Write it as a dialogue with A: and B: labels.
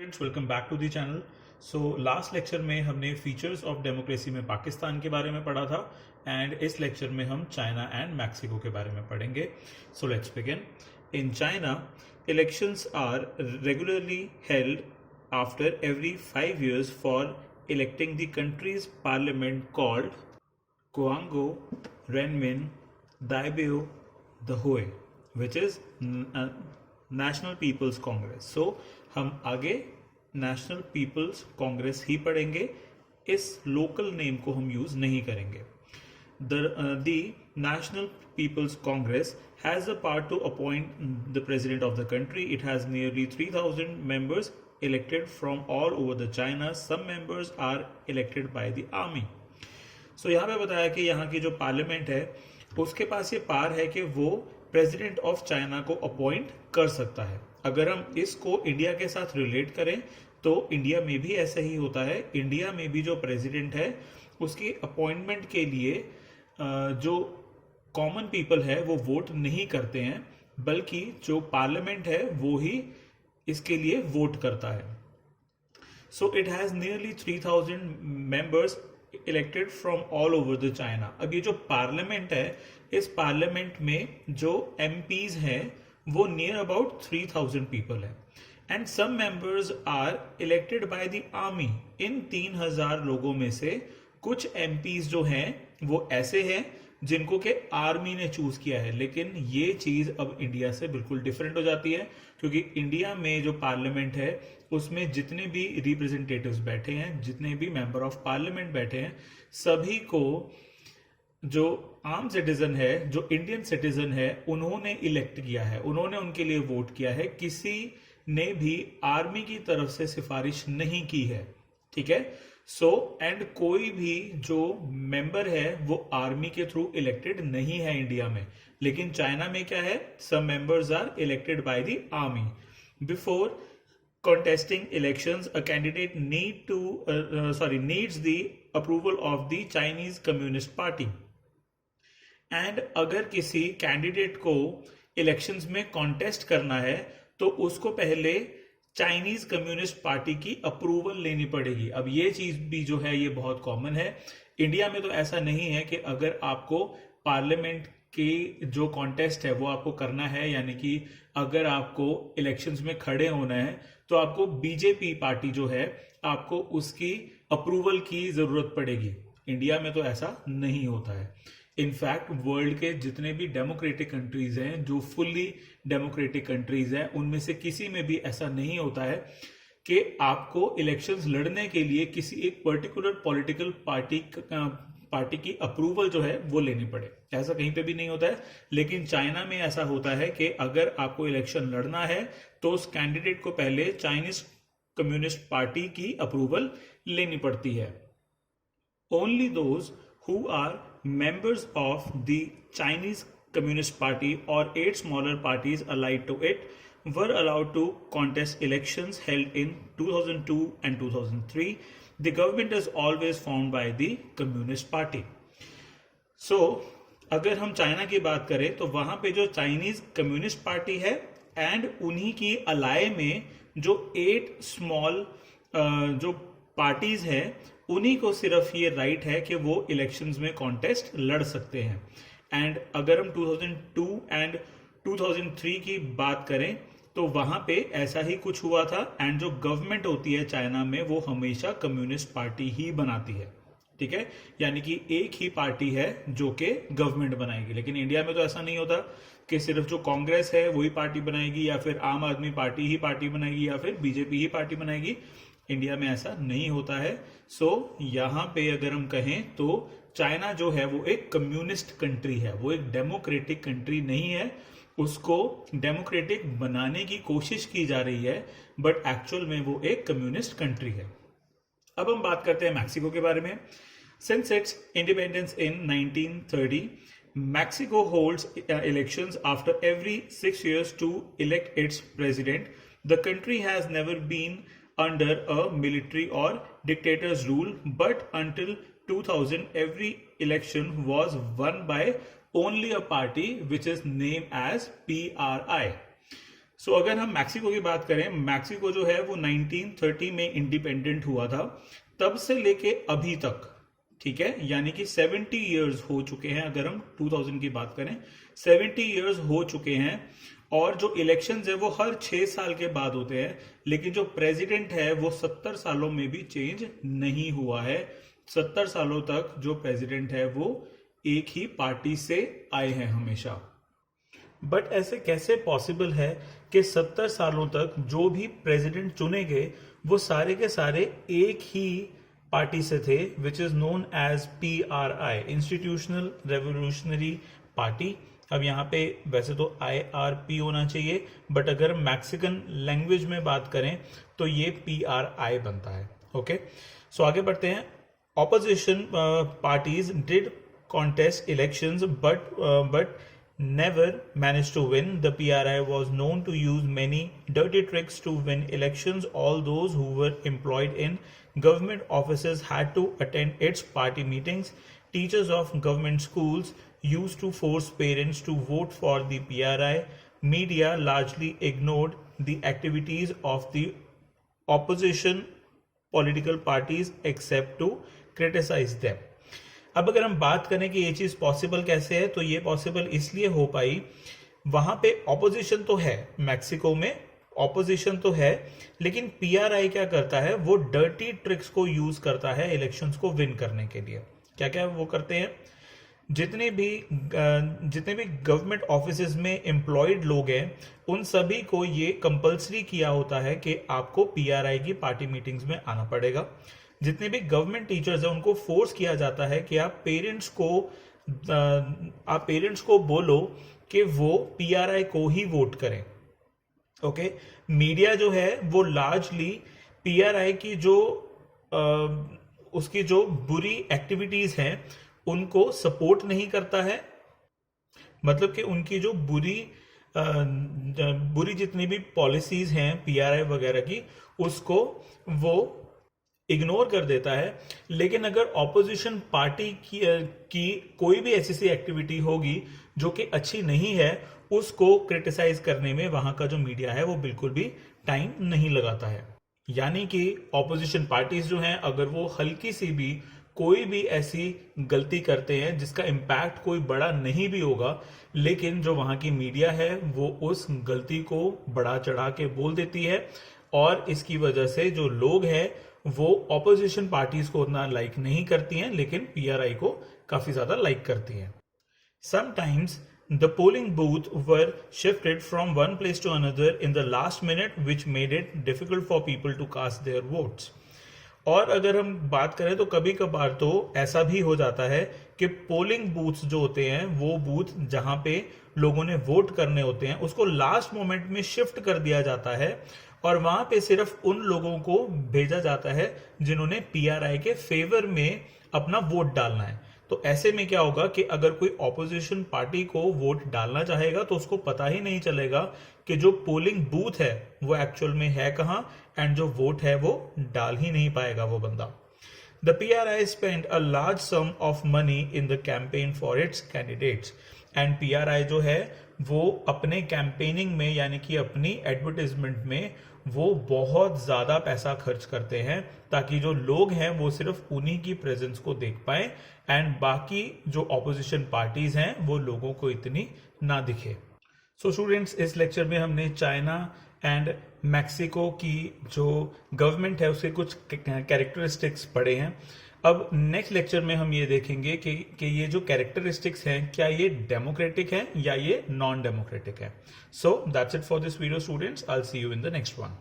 A: Friends, welcome back to the channel. So last lecture में हमने features of democracy में पाकिस्तान के बारे में पढ़ा था एंड इस लेक्चर में हम चाइना एंड मैक्सिको के बारे में पढ़ेंगे। So let's begin. In China, elections are regularly held after every 5 years for electing the country's parliament called Guangzhou, Renmin, Daibyo, the Hui, which is national peoples congress. So हम आगे national peoples Congress ही पढ़ेंगे, इस local name को हम use नहीं करेंगे। The National peoples Congress has the power to appoint the president of the country. It has nearly 3,000 members elected from all over the China. Some members are elected by the army. सो यहाँ पे बताया कि यहाँ की जो parliament है उसके पास ये पावर है कि वो प्रेसिडेंट ऑफ चाइना को अपॉइंट कर सकता है। अगर हम इसको इंडिया के साथ रिलेट करें तो इंडिया में भी ऐसा ही होता है। इंडिया में भी जो प्रेसिडेंट है उसकी अपॉइंटमेंट के लिए जो कॉमन पीपल है वो वोट नहीं करते हैं, बल्कि जो पार्लियामेंट है वो ही इसके लिए वोट करता है। So it has nearly 3,000 members elected from all over the China. अब ये जो पार्लियामेंट है, इस पार्लियामेंट में जो एमपीज हैं वो नियर अबाउट 3,000 पीपल है and some members are elected by the army. इन 3,000 लोगों में से कुछ एमपीज जो हैं वो ऐसे हैं जिनको के आर्मी ने चूज किया है। लेकिन ये चीज अब इंडिया से बिल्कुल डिफरेंट हो जाती है, क्योंकि इंडिया में जो पार्लियामेंट है उसमें जितने भी रिप्रेजेंटेटिव्स बैठे हैं, जितने भी मेंबर ऑफ पार्लियामेंट बैठे हैं, सभी को जो आम सिटीजन है, जो इंडियन सिटीजन है, उन्होंने इलेक्ट किया है, उन्होंने उनके लिए वोट किया है। किसी ने भी आर्मी की तरफ से सिफारिश नहीं की है, ठीक है। सो एंड कोई भी जो मेंबर है वो आर्मी के थ्रू इलेक्टेड नहीं है इंडिया में। लेकिन चाइना में क्या है, some members are elected by the army. Before contesting elections, a candidate needs the approval of the Chinese Communist Party. And अगर किसी कैंडिडेट को इलेक्शंस में कॉन्टेस्ट करना है तो उसको पहले चाइनीज कम्युनिस्ट पार्टी की अप्रूवल लेनी पड़ेगी। अब ये चीज भी जो है ये बहुत कॉमन है। इंडिया में तो ऐसा नहीं है कि अगर आपको पार्लियामेंट की जो कॉन्टेस्ट है वो आपको करना है, यानी कि अगर आपको इलेक्शंस में खड़े होना है तो आपको बीजेपी पार्टी जो है आपको उसकी अप्रूवल की जरूरत पड़ेगी। इंडिया में तो ऐसा नहीं होता है। इनफैक्ट वर्ल्ड के जितने भी डेमोक्रेटिक कंट्रीज हैं, जो फुल्ली डेमोक्रेटिक कंट्रीज हैं, उनमें से किसी में भी ऐसा नहीं होता है कि आपको इलेक्शंस लड़ने के लिए किसी एक पर्टिकुलर पॉलिटिकल पार्टी की अप्रूवल जो है वो लेनी पड़े। ऐसा कहीं पे भी नहीं होता है। लेकिन चाइना में ऐसा होता है कि अगर आपको इलेक्शन लड़ना है तो उस कैंडिडेट को पहले चाइनीज कम्युनिस्ट पार्टी की अप्रूवल लेनी पड़ती है। Only those who are members of the Chinese Communist Party or 8 smaller parties allied to it were allowed to contest elections held in 2002 and 2003. The government is always formed by the Communist Party. So, अगर हम China की बात करें तो वहां पे जो Chinese Communist party है एंड उन्हीं की अलाय में जो 8 स्मॉल जो पार्टीज हैं, उन्हीं को सिर्फ ये राइट है कि वो इलेक्शंस में कॉन्टेस्ट लड़ सकते हैं। एंड अगर हम 2002 एंड 2003 की बात करें तो वहां पे ऐसा ही कुछ हुआ था। एंड जो गवर्नमेंट होती है चाइना में वो हमेशा कम्युनिस्ट पार्टी ही बनाती है, ठीक है। यानी कि एक ही पार्टी है जो कि गवर्नमेंट बनाएगी। लेकिन इंडिया में तो ऐसा नहीं होता कि सिर्फ जो कांग्रेस है वही पार्टी बनाएगी, या फिर आम आदमी पार्टी ही पार्टी बनाएगी, या फिर बीजेपी ही पार्टी बनाएगी। इंडिया में ऐसा नहीं होता है। सो यहाँ पे अगर हम कहें तो चाइना जो है वो एक कम्युनिस्ट कंट्री है, वो एक डेमोक्रेटिक कंट्री नहीं है। उसको डेमोक्रेटिक बनाने की कोशिश की जा रही है, बट एक्चुअल में वो एक कम्युनिस्ट कंट्री है। अब हम बात करते हैं मैक्सिको के बारे में। Since it's independence in 1930, Mexico holds elections after every 6 years to elect its president. The country has never been under a military or dictator's rule, but until 2000 every election was won by only a party which is named as PRI. सो अगर हम Mexico की बात करें, Mexico जो है वो 1930 में independent हुआ था, तब से लेके अभी तक, ठीक है, यानी कि 70 इयर्स हो चुके हैं। अगर हम 2000 की बात करें, 70 इयर्स हो चुके हैं। और जो इलेक्शंस है वो हर 6 साल के बाद होते हैं, लेकिन जो प्रेसिडेंट है वो 70 सालों में भी चेंज नहीं हुआ है। 70 सालों तक जो प्रेसिडेंट है वो एक ही पार्टी से आए हैं हमेशा। बट ऐसे कैसे पॉसिबल है कि 70 सालों तक जो भी प्रेसिडेंट चुने गए वो सारे के सारे एक ही पार्टी से थे, which is known as PRI, Institutional Revolutionary Party. अब यहाँ पे वैसे तो IRP होना चाहिए, बट अगर मैक्सिकन लैंग्वेज में बात करें तो ये PRI बनता है। ओके, सो आगे बढ़ते हैं। Opposition parties did contest elections but never managed to win. The PRI was known to use many dirty tricks to win elections. All those who were employed in government offices had to attend its party meetings. Teachers of government schools used to force parents to vote for the PRI. Media largely ignored the activities of the opposition political parties except to criticize them. अब अगर हम बात करें कि ये चीज possible कैसे है, तो ये पॉसिबल इसलिए हो पाई, वहां पे ऑपोजिशन तो है, मैक्सिको में ऑपोजिशन तो है, लेकिन PRI क्या करता है, वो डर्टी ट्रिक्स को यूज करता है इलेक्शंस को विन करने के लिए। क्या क्या वो करते हैं, जितने भी गवर्नमेंट ऑफिसेज में एम्प्लॉयड लोग हैं उन सभी को ये कंपल्सरी किया होता है कि आपको PRI की पार्टी मीटिंग्स में आना पड़ेगा। जितने भी गवर्नमेंट टीचर्स हैं उनको फोर्स किया जाता है कि आप पेरेंट्स को बोलो कि वो PRI को ही वोट करें। ओके, मीडिया जो है वो लार्जली PRI की उसकी जो बुरी एक्टिविटीज हैं उनको सपोर्ट नहीं करता है, मतलब कि उनकी जो बुरी जितनी भी पॉलिसीज हैं PRI वगैरह की, उसको वो इग्नोर कर देता है। लेकिन अगर ऑपोजिशन पार्टी की कोई भी ऐसी एक्टिविटी होगी जो कि अच्छी नहीं है, उसको क्रिटिसाइज करने में वहां का जो मीडिया है वो बिल्कुल भी टाइम नहीं लगाता है। यानी कि ऑपोजिशन पार्टीज जो हैं, अगर वो हल्की सी भी कोई भी ऐसी गलती करते हैं जिसका इम्पैक्ट कोई बड़ा नहीं भी होगा, लेकिन जो वहां की मीडिया है वो उस गलती को बढ़ा चढ़ा के बोल देती है, और इसकी वजह से जो लोग हैं वो ऑपोजिशन पार्टीज को उतना लाइक नहीं करती हैं, लेकिन PRI को काफी ज्यादा लाइक करती हैं। Sometimes the polling booth were shifted from one place to another in the last minute which made it difficult for people to cast their votes. और अगर हम बात करें तो कभी कभार तो ऐसा भी हो जाता है कि पोलिंग बूथ्स जो होते हैं, वो बूथ जहां पे लोगों ने वोट करने होते हैं, उसको लास्ट मोमेंट में शिफ्ट कर दिया जाता है और वहां पे सिर्फ उन लोगों को भेजा जाता है जिन्होंने PRI के फेवर में अपना वोट डालना है। तो ऐसे में क्या होगा कि अगर कोई ऑपोजिशन पार्टी को वोट डालना चाहेगा तो उसको पता ही नहीं चलेगा कि जो पोलिंग बूथ है वो एक्चुअल में है कहां, एंड जो वोट है वो डाल ही नहीं पाएगा वो बंदा। The PRI spent a large sum of money in the campaign for its candidates, and PRI जो है वो अपने कैंपेनिंग में यानी कि अपनी एडवर्टाइजमेंट में वो बहुत ज्यादा पैसा खर्च करते हैं ताकि जो लोग हैं वो सिर्फ उन्हीं की प्रेजेंस को देख पाए, एंड बाकी जो ऑपोजिशन पार्टीज हैं वो लोगों को इतनी ना दिखे। सो स्टूडेंट्स, इस लेक्चर में हमने चाइना एंड मैक्सिको की जो गवर्नमेंट है उसके कुछ कैरेक्टरिस्टिक्स पढ़े हैं। अब नेक्स्ट लेक्चर में हम ये देखेंगे कि ये जो कैरेक्टरिस्टिक्स हैं क्या ये डेमोक्रेटिक हैं या ये नॉन डेमोक्रेटिक है। So that's it for this video students, I will see you in the next one.